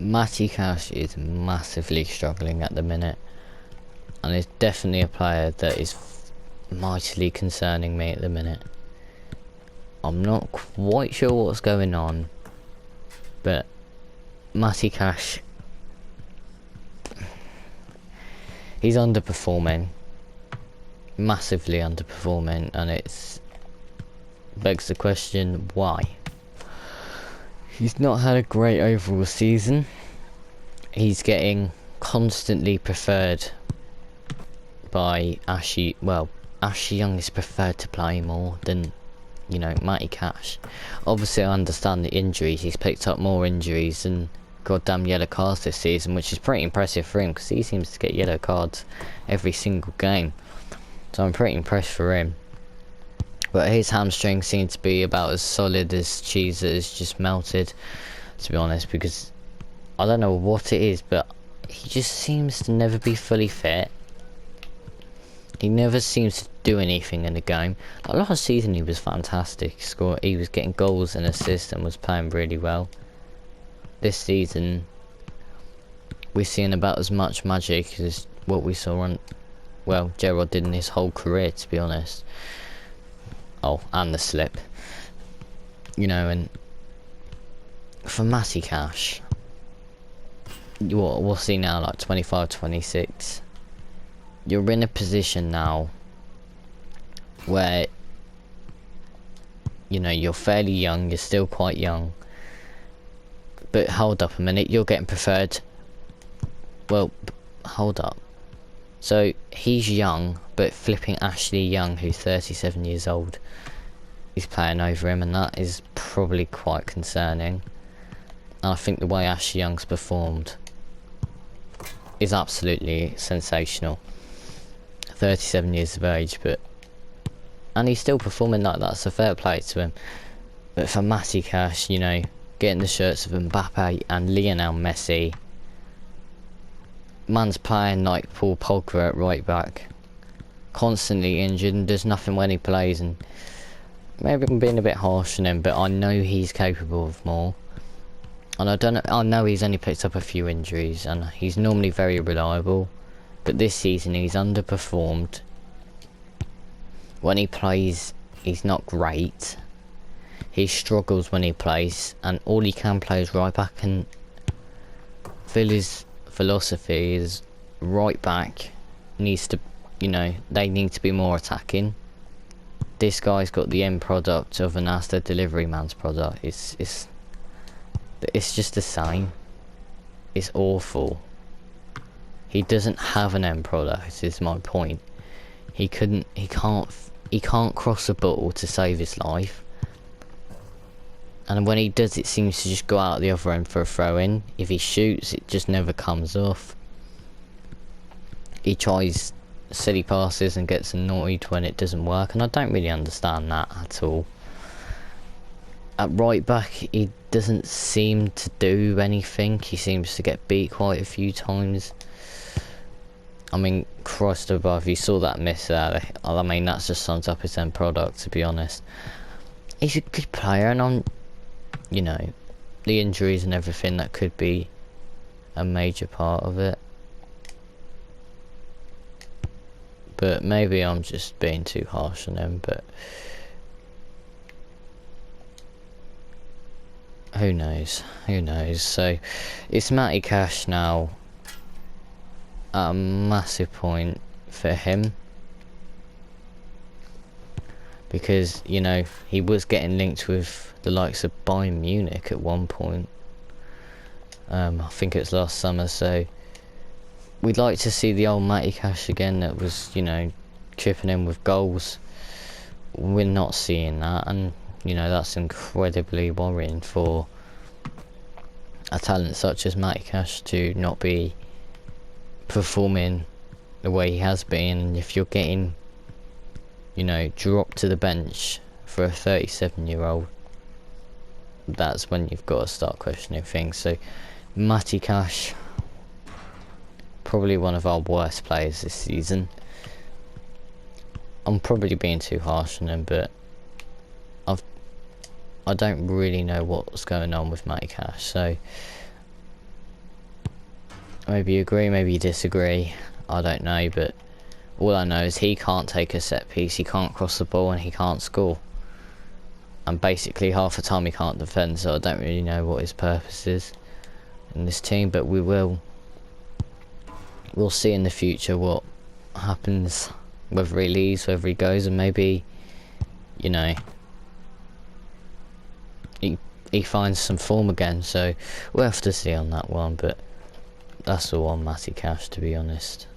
Matty Cash is massively struggling at the minute, and is definitely a player that is mightily concerning me at the minute. I'm not quite sure what's going on, but Matty Cash, he's underperforming, massively underperforming, and it's begs the question why. He's not had a great overall season. He's getting constantly preferred by Ashley. Well, Ashley Young is preferred to play more than, you know, Matty Cash. Obviously I understand the injuries. He's picked up more injuries than goddamn yellow cards this season, which is pretty impressive for him because he seems to get yellow cards every single game. So I'm pretty impressed for him. But his hamstring seems to be about as solid as cheese that is just melted, to be honest, because I don't know what it is, but he just seems to never be fully fit. He never seems to do anything in the game. Like last season he was fantastic. He was getting goals and assists and was playing really well. This season we're seeing about as much magic as what we saw on, well, Gerrard did in his whole career, to be honest. Oh, and the slip. You know, and for Matty Cash, what's he now, like 25, 26? You're in a position now where, you know, you're fairly young, you're still quite young. But hold up a minute, you're getting preferred. Well, hold up. So he's young, but flipping Ashley Young, who's 37 years old, is playing over him, and that is probably quite concerning. And I think the way Ashley Young's performed is absolutely sensational. 37 years of age, and he's still performing like that, so fair play to him. But for Matty Cash, you know, getting the shirts of Mbappe and Lionel Messi, man's playing like Paul Pogba at right back, constantly injured and does nothing when he plays. And maybe I'm being a bit harsh on him, but I know he's capable of more. And I know he's only picked up a few injuries, and he's normally very reliable, but this season he's underperformed. When he plays, he's not great. He struggles when he plays, and all he can play is right back, and Villa's philosophy is right back needs to, you know, they need to be more attacking. This guy's got the end product of an Asta delivery man's product. It's just the same. It's awful. He doesn't have an end product, is my point. He can't cross a ball to save his life. And when he does, it seems to just go out the other end for a throw-in. If he shoots, it just never comes off. He tries silly passes and gets annoyed when it doesn't work, and I don't really understand that at all. At right back, he doesn't seem to do anything. He seems to get beat quite a few times. I mean, Christ above, you saw that miss there. I mean, that's just sums up his end product, to be honest. He's a good player, and I'm, you know, the injuries and everything, that could be a major part of it. But maybe I'm just being too harsh on him, but who knows, So it's Matty Cash now at a massive point for him, because, you know, he was getting linked with the likes of Bayern Munich at one point. I think it's last summer, so we'd like to see the old Matty Cash again that was, you know, chipping in with goals. We're not seeing that, and, you know, that's incredibly worrying for a talent such as Matty Cash to not be performing the way he has been. If you're getting, you know, dropped to the bench for a 37-year-old, that's when you've got to start questioning things. So Matty Cash, probably one of our worst players this season. I'm probably being too harsh on him, but I don't really know what's going on with Matty Cash, so Maybe you agree, maybe you disagree. I don't know, but all I know is he can't take a set piece, he can't cross the ball, and he can't score. And basically half the time he can't defend, so I don't really know what his purpose is in this team, but we'll see in the future what happens, whether he leaves, whether he goes, and maybe, you know, he finds some form again. So we'll have to see on that one, but that's all on Matty Cash, to be honest.